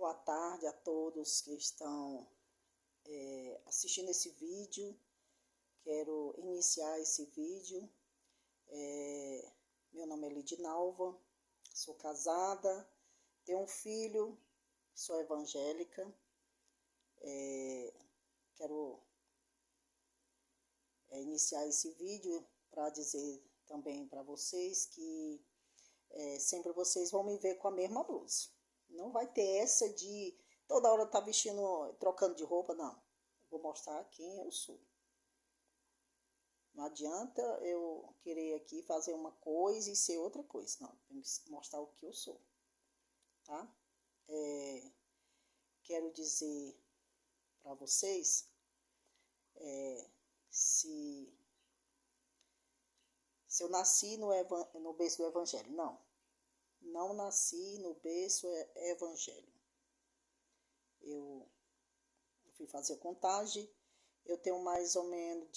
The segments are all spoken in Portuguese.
Boa tarde a todos que estão assistindo esse vídeo. Quero iniciar esse vídeo. Meu nome é Lidinalva, sou casada, tenho um filho, sou evangélica. Quero iniciar esse vídeo para dizer também para vocês que sempre vocês vão me ver com a mesma blusa. Não vai ter essa de toda hora estar vestindo, trocando de roupa, não. Vou mostrar quem eu sou. Não adianta eu querer aqui fazer uma coisa e ser outra coisa. Não, tem que mostrar o que eu sou. Tá? Quero dizer para vocês se eu nasci no berço do evangelho. Não nasci no berço evangélico. Eu fui fazer contagem. Eu tenho mais ou menos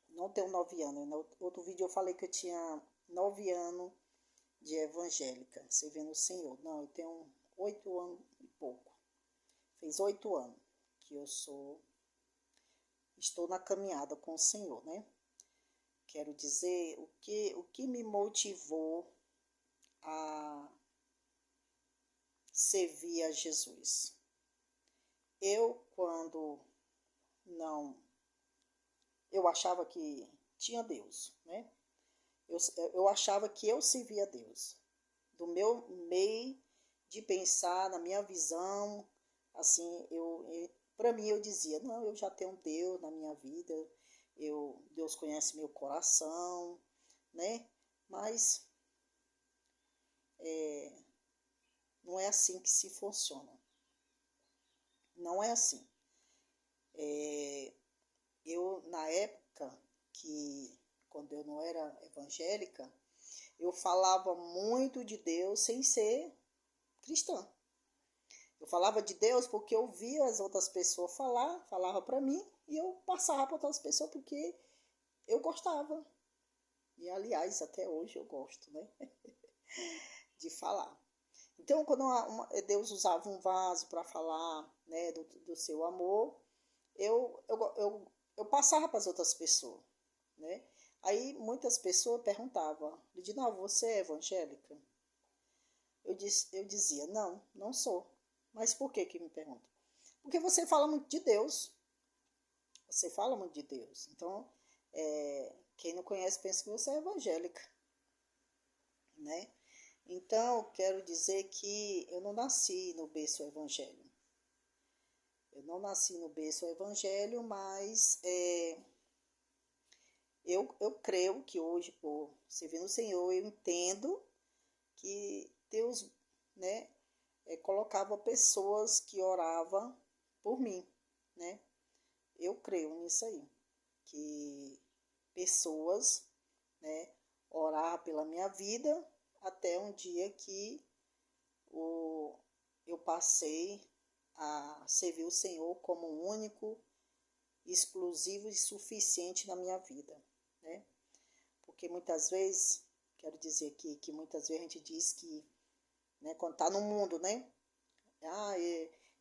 não tenho 9 anos. No outro vídeo eu falei que eu tinha 9 anos de evangélica, servindo o Senhor. Não, eu tenho 8 anos e pouco. Fez 8 anos que eu estou na caminhada com o Senhor, né? Quero dizer o que me motivou a servir a Jesus. Eu achava que tinha Deus, né? Eu achava que eu servia a Deus. Do meu meio de pensar, na minha visão, assim, para mim eu dizia, não, eu já tenho Deus na minha vida, Deus conhece meu coração, né? Mas não é assim que se funciona. Não é assim. Eu, na época quando eu não era evangélica, eu falava muito de Deus sem ser cristã. Eu falava de Deus porque eu via as outras pessoas falava para mim, e eu passava para outras pessoas porque eu gostava. E, aliás, até hoje eu gosto, né? de falar. Então, quando Deus usava um vaso para falar, né, do seu amor, eu passava para as outras pessoas, né? Aí muitas pessoas perguntavam, Lidinalva, você é evangélica? Eu dizia, não sou. Mas por que me pergunta? Porque você fala muito de Deus. Você fala muito de Deus. Então, quem não conhece pensa que você é evangélica, né? Então, quero dizer que eu não nasci no berço evangélico. Eu não nasci no berço evangélico, mas eu creio que hoje, por servir no Senhor, eu entendo que Deus, né, colocava pessoas que oravam por mim, né? Eu creio nisso aí, que pessoas, né, oravam pela minha vida até um dia que eu passei a servir o Senhor como único, exclusivo e suficiente na minha vida, né? Porque muitas vezes, quero dizer aqui, que muitas vezes a gente diz que, né, quando está no mundo, né?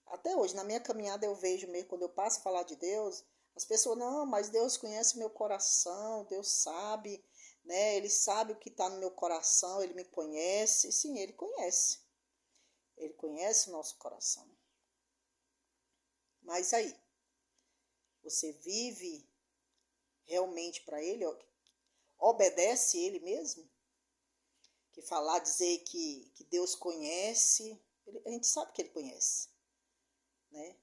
Até hoje, na minha caminhada, eu vejo mesmo, quando eu passo a falar de Deus, as pessoas, não, mas Deus conhece meu coração, Deus sabe, né? Ele sabe o que está no meu coração, Ele me conhece. Sim, Ele conhece. Ele conhece o nosso coração. Mas aí, você vive realmente para Ele? Obedece Ele mesmo? Que falar, dizer que Deus conhece, a gente sabe que Ele conhece, né?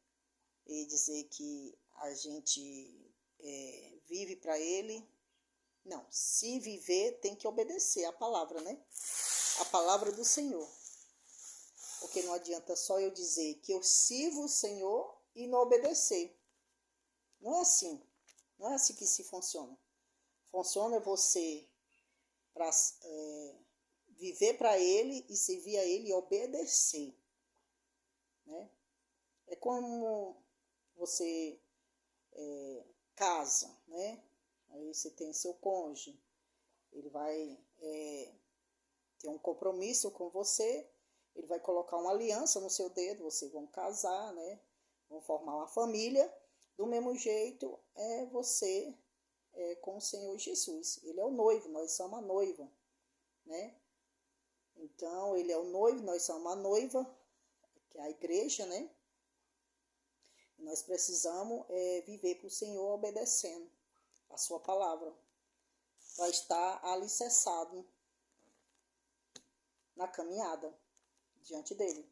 E dizer que a gente vive para Ele. Não, se viver tem que obedecer a palavra, né? A palavra do Senhor. Porque não adianta só eu dizer que eu sirvo o Senhor e não obedecer. Não é assim. Não é assim que se funciona. Funciona você viver para Ele e servir a Ele e obedecer, né? É como você casa, né? Aí você tem seu cônjuge, ele vai ter um compromisso com você, Ele vai colocar uma aliança no seu dedo, vocês vão casar, né? Vão formar uma família. Do mesmo jeito você com o Senhor Jesus. Ele é o noivo, nós somos a noiva, né? Então, ele é o noivo, nós somos a noiva, que é a igreja, né? E nós precisamos viver para o Senhor obedecendo a sua palavra, para estar alicerçado na caminhada diante dele.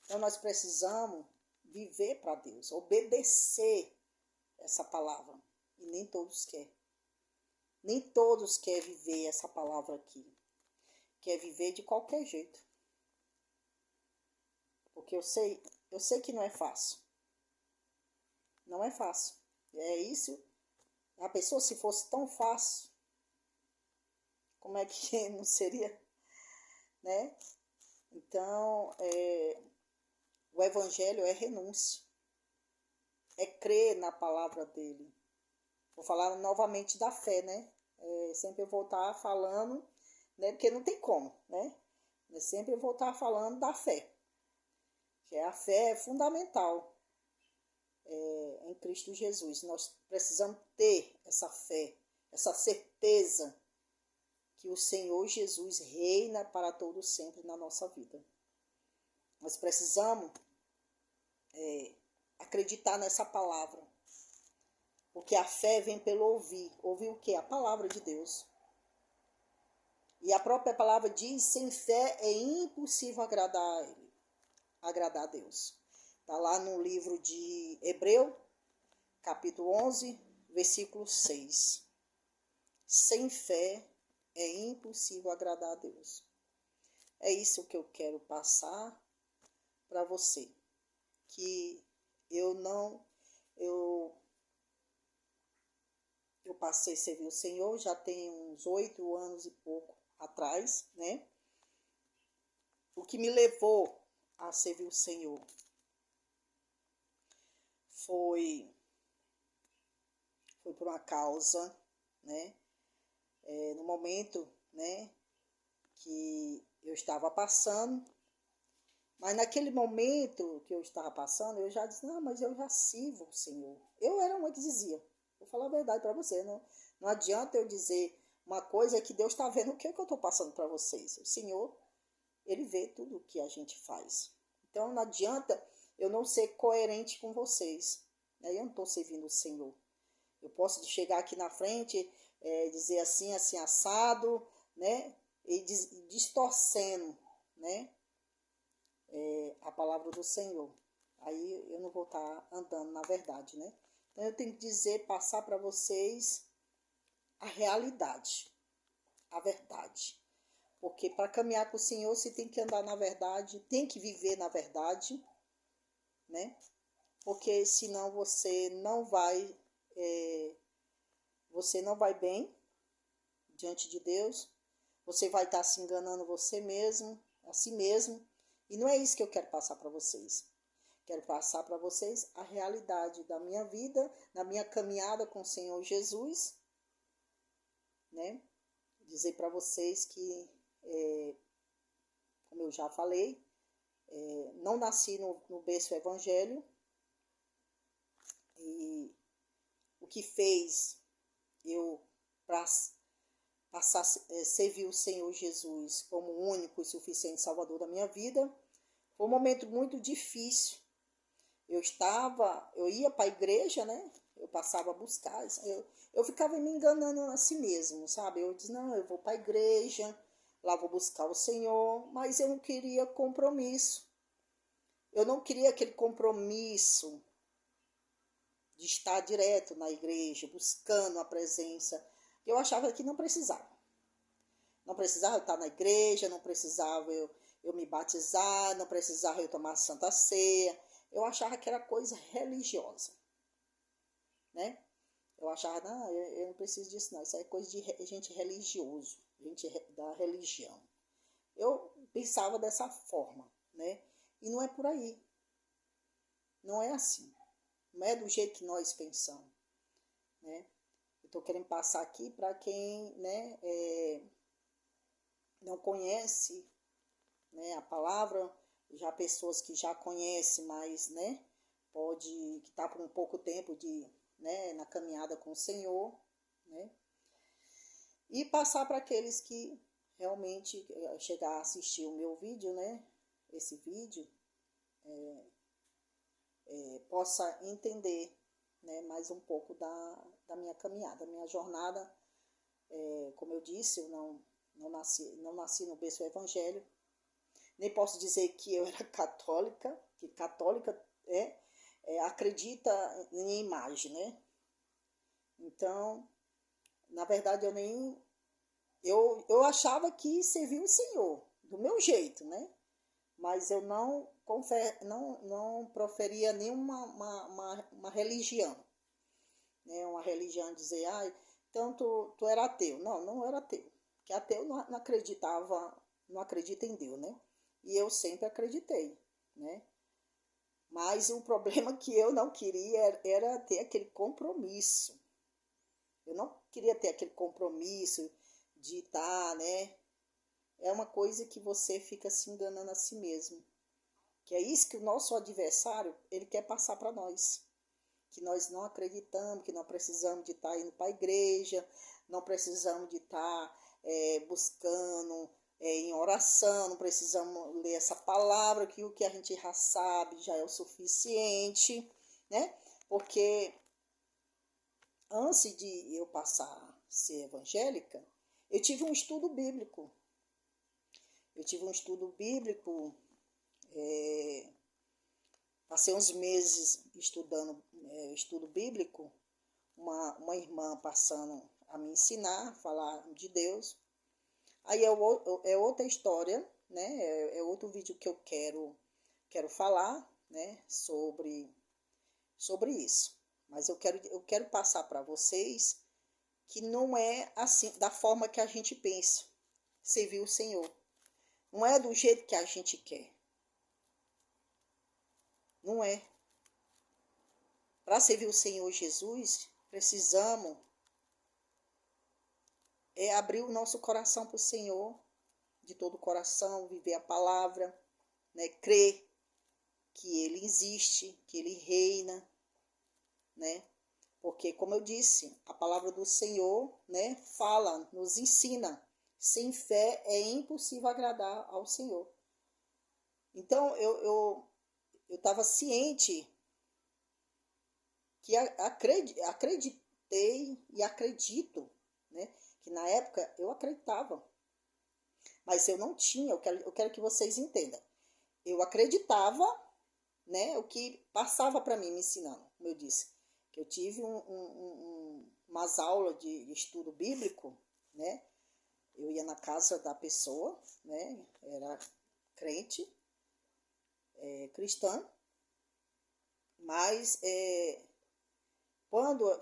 Então, nós precisamos viver para Deus, obedecer essa palavra. E nem todos querem. Nem todos querem viver essa palavra aqui. Quer viver de qualquer jeito. Porque eu sei que não é fácil. Não é fácil. É isso. A pessoa, se fosse tão fácil, como é que não seria, né? Então, o evangelho é renúncia. É crer na palavra dele. Vou falar novamente da fé, né? Sempre eu vou estar falando, né? Porque não tem como, né? Sempre eu vou estar falando da fé. Que a fé é fundamental em Cristo Jesus. Nós precisamos ter essa fé, essa certeza que o Senhor Jesus reina para todo sempre na nossa vida. Nós precisamos acreditar nessa palavra. Porque a fé vem pelo ouvir. Ouvir o quê? A palavra de Deus. E a própria palavra diz, sem fé é impossível agradar a Deus. Está lá no livro de Hebreu, capítulo 11, versículo 6. Sem fé é impossível agradar a Deus. É isso que eu quero passar para você. Que eu passei a servir o Senhor, já tem uns 8 anos e pouco atrás, né? O que me levou a servir o Senhor foi por uma causa, né? No momento, né, que eu estava passando, mas naquele momento que eu estava passando, eu já disse, não, mas eu já sirvo o Senhor. Eu era uma que dizia, vou falar a verdade para você, não adianta eu dizer uma coisa que Deus está vendo o que eu estou passando para vocês. O Senhor, Ele vê tudo o que a gente faz. Então não adianta eu não ser coerente com vocês. Eu não estou servindo o Senhor. Eu posso chegar aqui na frente, dizer assim, assim, assado, né? E distorcendo, né? A palavra do Senhor. Aí eu não vou estar andando na verdade, né? Então eu tenho que dizer, passar para vocês a realidade, a verdade. Porque para caminhar com o Senhor, você tem que andar na verdade, tem que viver na verdade, né? Porque senão você não vai bem diante de Deus. Você vai estar se enganando você mesmo, a si mesmo. E não é isso que eu quero passar para vocês. Quero passar para vocês a realidade da minha vida, da minha caminhada com o Senhor Jesus, né? Dizer para vocês que, como eu já falei, não nasci no berço evangélico. E o que fez eu passar a servir o Senhor Jesus como o único e suficiente Salvador da minha vida, foi um momento muito difícil. Eu ia para a igreja, né? Eu passava a buscar, eu ficava me enganando a si mesmo, sabe? Eu disse, não, eu vou para a igreja, lá vou buscar o Senhor, mas eu não queria compromisso. Eu não queria aquele compromisso de estar direto na igreja, buscando a presença. Eu achava que não precisava. Não precisava eu estar na igreja, não precisava eu me batizar, não precisava eu tomar Santa Ceia. Eu achava que era coisa religiosa, né? Eu achava, não, eu não preciso disso não, isso é coisa de gente religioso, gente da religião. Eu pensava dessa forma, né? E não é por aí. Não é assim. Não é do jeito que nós pensamos, né? Eu estou querendo passar aqui para quem, né, não conhece, né, a palavra, já pessoas que já conhecem, mas, né, que tá com pouco tempo de, né, na caminhada com o Senhor, né, e passar para aqueles que realmente chegar a assistir o meu vídeo, né, esse vídeo, possa entender, né, mais um pouco da minha caminhada, minha jornada. Como eu disse, eu não nasci no berço evangélico, nem posso dizer que eu era católica, que católica acredita em imagem, né? Então, na verdade, eu achava que servia o Senhor, do meu jeito, né? Mas eu não proferia nenhuma uma religião, né? Uma religião dizer, então tu era ateu. Não, não era ateu. Porque ateu não acreditava, não acredita em Deus, né? E eu sempre acreditei, né? Mas o problema que eu não queria era ter aquele compromisso. Eu não queria ter aquele compromisso de estar, né? É uma coisa que você fica se enganando a si mesmo. Que é isso que o nosso adversário, ele quer passar para nós. Que nós não acreditamos, que não precisamos de estar indo para a igreja, não precisamos de estar buscando em oração, não precisamos ler essa palavra, que o que a gente já sabe já é o suficiente, né? Porque antes de eu passar a ser evangélica, eu tive um estudo bíblico. Passei uns meses estudando estudo bíblico, uma irmã passando a me ensinar, a falar de Deus. Aí é outra história, né? É outro vídeo que eu quero falar, né? Sobre isso. Mas eu quero passar para vocês que não é assim, da forma que a gente pensa, servir o Senhor. Não é do jeito que a gente quer. Não é. Para servir o Senhor Jesus, precisamos abrir o nosso coração para o Senhor, de todo o coração, viver a palavra, né? Crer que Ele existe, que Ele reina, né? Porque, como eu disse, a palavra do Senhor, né, fala, nos ensina. Sem fé é impossível agradar ao Senhor. Então, eu estava ciente que acreditei e acredito, né, que na época eu acreditava, mas eu não tinha, eu quero que vocês entendam. Eu acreditava, né, o que passava para mim, me ensinando, como eu disse, que eu tive umas aulas de estudo bíblico, né, eu ia na casa da pessoa, né, era crente, cristã, mas quando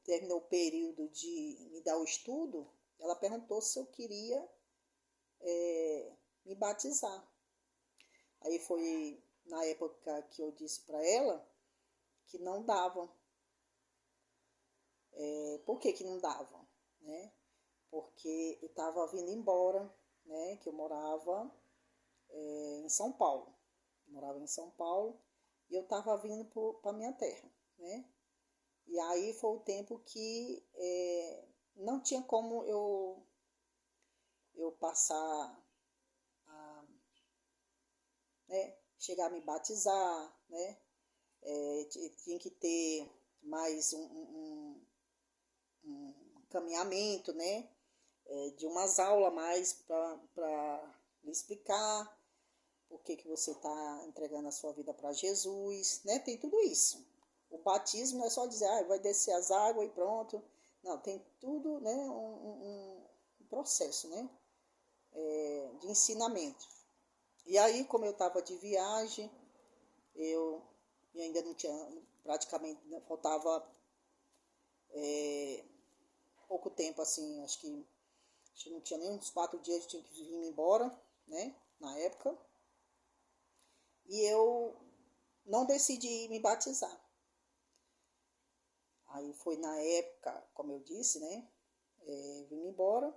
terminou o período de me dar o estudo, ela perguntou se eu queria me batizar. Aí foi na época que eu disse para ela que não dava. Por que não dava? Né? Porque eu estava vindo embora, né? Que eu morava em São Paulo. Eu morava em São Paulo e eu estava vindo para minha terra, né? E aí foi o tempo que não tinha como eu passar a, né, chegar a me batizar, né? Tinha que ter mais um caminhamento, né? De umas aulas mais para lhe explicar por que você está entregando a sua vida para Jesus, né? Tem tudo isso. O batismo não é só dizer, vai descer as águas e pronto. Não, tem tudo, né? Um processo, né? De ensinamento. E aí, como eu estava de viagem, eu ainda não tinha, praticamente, faltava pouco tempo, assim, acho que não tinha nem uns 4 dias, eu tinha que vir embora, né? Na época. E eu não decidi me batizar. Aí foi na época, como eu disse, né? Vim embora.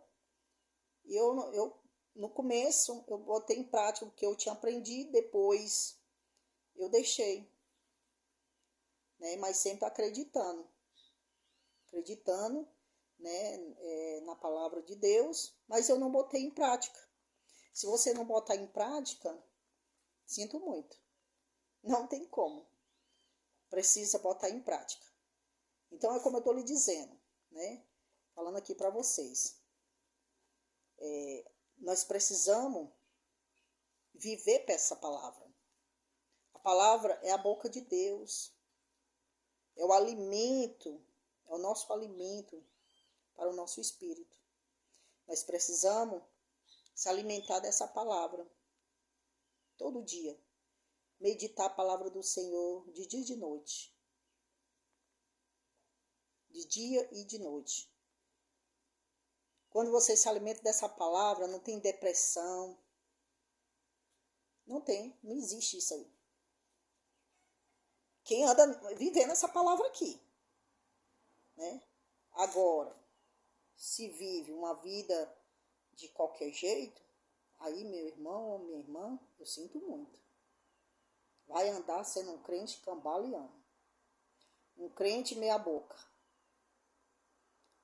E eu no começo eu botei em prática o que eu tinha aprendido, depois eu deixei, né? Mas sempre acreditando, né, na palavra de Deus, mas eu não botei em prática. Se você não botar em prática, sinto muito, não tem como. Precisa botar em prática. Então é como eu estou lhe dizendo, né? Falando aqui para vocês. Nós precisamos viver para essa palavra. A palavra é a boca de Deus. É o alimento, é o nosso alimento para o nosso espírito. Nós precisamos se alimentar dessa palavra todo dia. Meditar a palavra do Senhor de dia e de noite. De dia e de noite. Quando você se alimenta dessa palavra, não tem depressão. Não tem, não existe isso aí. Quem anda vivendo essa palavra aqui, né? Agora, se vive uma vida de qualquer jeito, aí meu irmão ou minha irmã, eu sinto muito. Vai andar sendo um crente cambaleando. Um crente meia boca.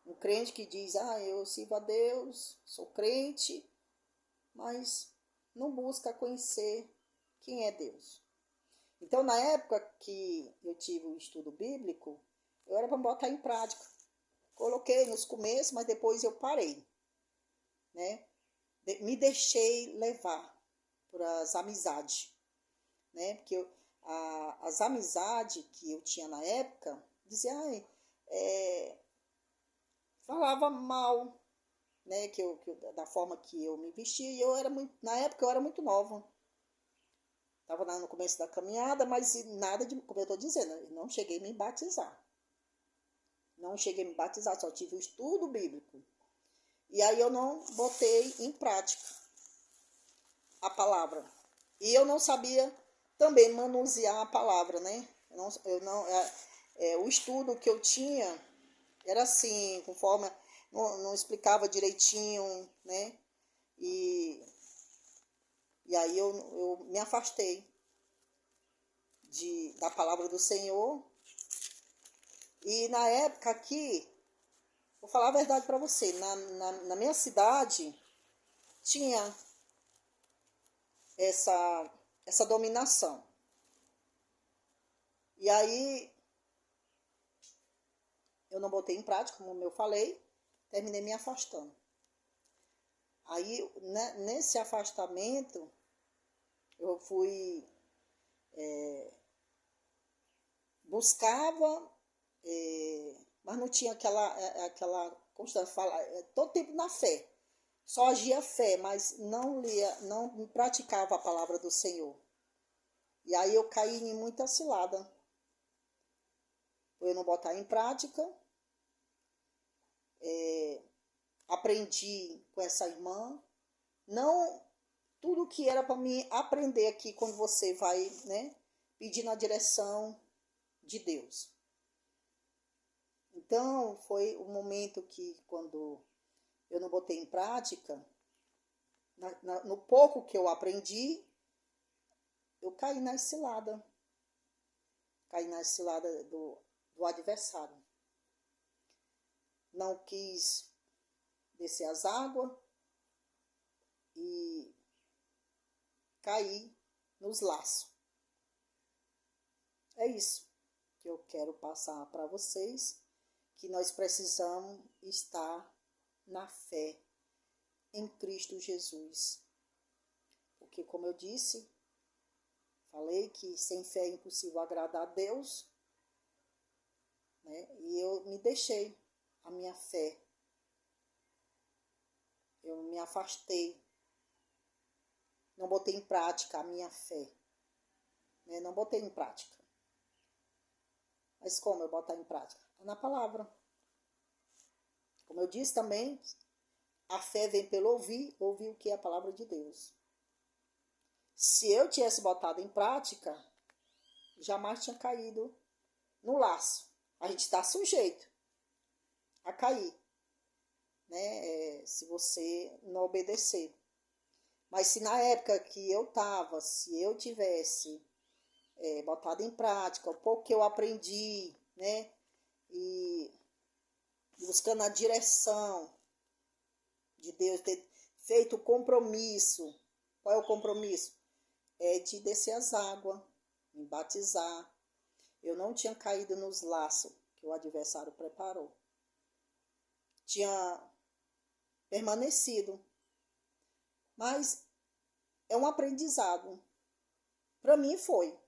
Um crente que diz, eu sirvo a Deus, sou crente, mas não busca conhecer quem é Deus. Então, na época que eu tive o estudo bíblico, eu era para botar em prática. Coloquei nos começos, mas depois eu parei, né? Me deixei levar por as amizades, né? Porque as amizades que eu tinha na época, dizia, falava mal, né? Da forma que eu me vestia, e eu era muito, na época eu era muito nova. Estava no começo da caminhada, mas nada de, como eu estou dizendo, eu não cheguei a me batizar. Não cheguei a me batizar, só tive o estudo bíblico. E aí eu não botei em prática a palavra. E eu não sabia também manusear a palavra, né? O estudo que eu tinha era assim, conforme não explicava direitinho, né? E aí eu me afastei da palavra do Senhor. E na época aqui, vou falar a verdade para você, na minha cidade tinha essa dominação. E aí eu não botei em prática, como eu falei, terminei me afastando. Aí, né, nesse afastamento, eu fui, buscava, mas não tinha aquela constância, todo tempo na fé. Só agia fé, mas não lia, não praticava a palavra do Senhor. E aí eu caí em muita cilada. Por eu não botar em prática, aprendi com essa irmã, não tudo que era para mim aprender aqui quando você vai, né, pedindo a direção de Deus. Então, foi o momento que, quando eu não botei em prática, no pouco que eu aprendi, eu caí na cilada. Caí na cilada do adversário. Não quis descer as águas e caí nos laços. É isso que eu quero passar para vocês, que nós precisamos estar na fé em Cristo Jesus. Porque, como eu disse, falei que sem fé é impossível agradar a Deus, né? E eu me deixei a minha fé. Eu me afastei. Não botei em prática a minha fé. Né? Não botei em prática. Mas como eu botar em prática? Na palavra. Como eu disse também, a fé vem pelo ouvir o que é a palavra de Deus. Se eu tivesse botado em prática, jamais tinha caído no laço. A gente está sujeito a cair, né? Se você não obedecer. Mas se na época que eu estava, se eu tivesse botado em prática o pouco que eu aprendi, né? E buscando a direção de Deus, ter feito o compromisso. Qual é o compromisso? É de descer as águas, me batizar. Eu não tinha caído nos laços que o adversário preparou. Tinha permanecido. Mas é um aprendizado. Para mim foi.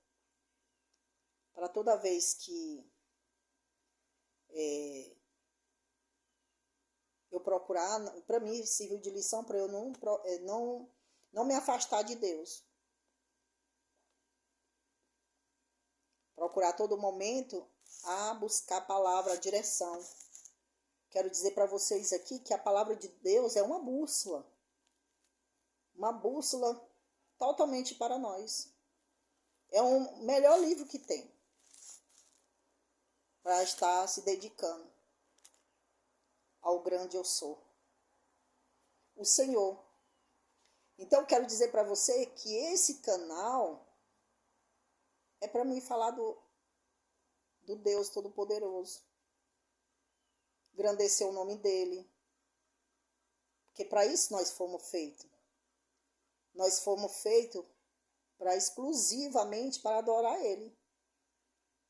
Para toda vez que eu procurar, para mim serviu de lição para eu não me afastar de Deus. Procurar a todo momento a buscar a palavra, a direção. Quero dizer para vocês aqui que a palavra de Deus é uma bússola. Uma bússola totalmente para nós. É o melhor livro que tem para estar se dedicando ao grande eu sou, o Senhor. Então, quero dizer para você que esse canal é para mim falar do Deus Todo-Poderoso. Engrandecer o nome dele. Porque para isso nós fomos feitos. Nós fomos feitos exclusivamente para adorar ele.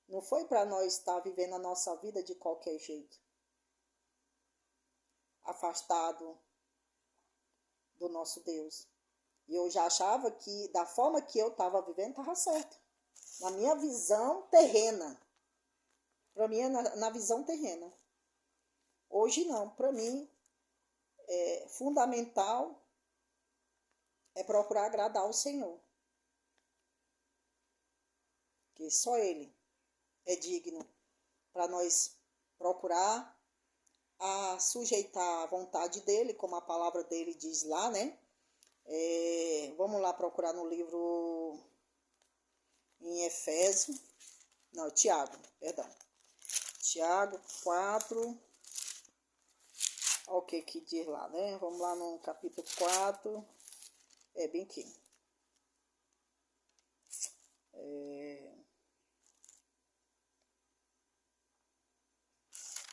Não foi para nós estar vivendo a nossa vida de qualquer jeito. Afastado do nosso Deus. E eu já achava que da forma que eu estava vivendo estava certo. Na minha visão terrena. Para mim é na visão terrena. Hoje não. Para mim é fundamental é procurar agradar o Senhor. Que só ele é digno para nós procurar a sujeitar a vontade dele, como a palavra dele diz lá, né? Vamos lá procurar no livro em Efésio, não, Tiago, perdão. Tiago 4, olha o que diz lá, né? Vamos lá no capítulo 4, bem aqui.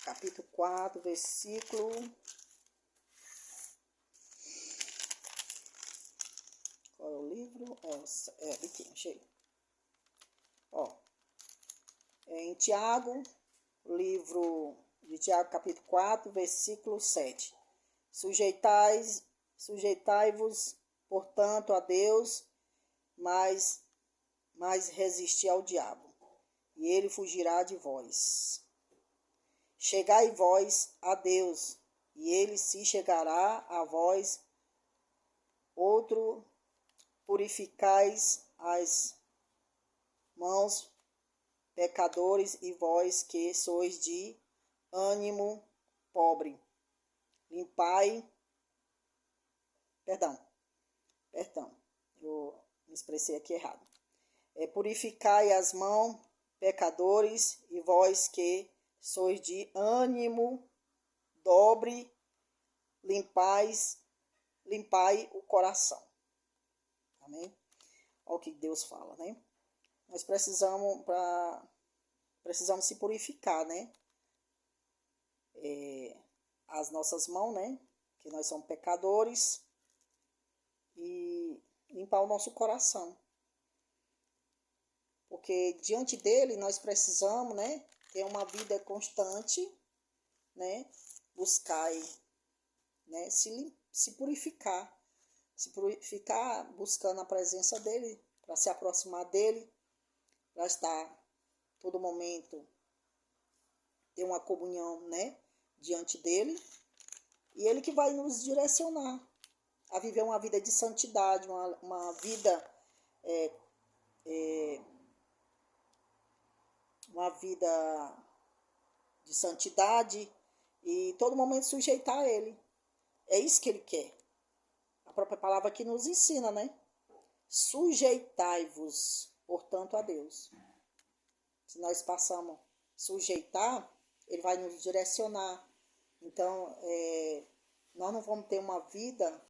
Capítulo 4, versículo... Qual é o livro? Aqui, achei. Ó, em Tiago, livro de Tiago, capítulo 4, versículo 7. Sujeitai-vos, portanto, a Deus, mas resisti ao diabo, e ele fugirá de vós. Chegai vós a Deus, e ele se chegará a vós. Outro, purificais as mãos, pecadores, e vós que sois de ânimo pobre. Perdão, eu me expressei aqui errado. Purificai as mãos, pecadores, e vós que sois de ânimo dobre, limpai o coração. Amém? Olha o que Deus fala, né? Nós precisamos se purificar, né? As nossas mãos, né? Que nós somos pecadores, e limpar o nosso coração. Porque diante dele nós precisamos, né? Ter uma vida constante, né? Buscar, né? Se purificar. Se purificar buscando a presença dele, para se aproximar dele, para estar todo momento, ter uma comunhão, né? Diante dele. E ele que vai nos direcionar a viver uma vida de santidade, uma vida de santidade, e todo momento sujeitar a ele. É isso que ele quer. A própria palavra aqui nos ensina, né? Sujeitai-vos, portanto, a Deus. Se nós passamos a sujeitar, ele vai nos direcionar. Então, nós não vamos ter uma vida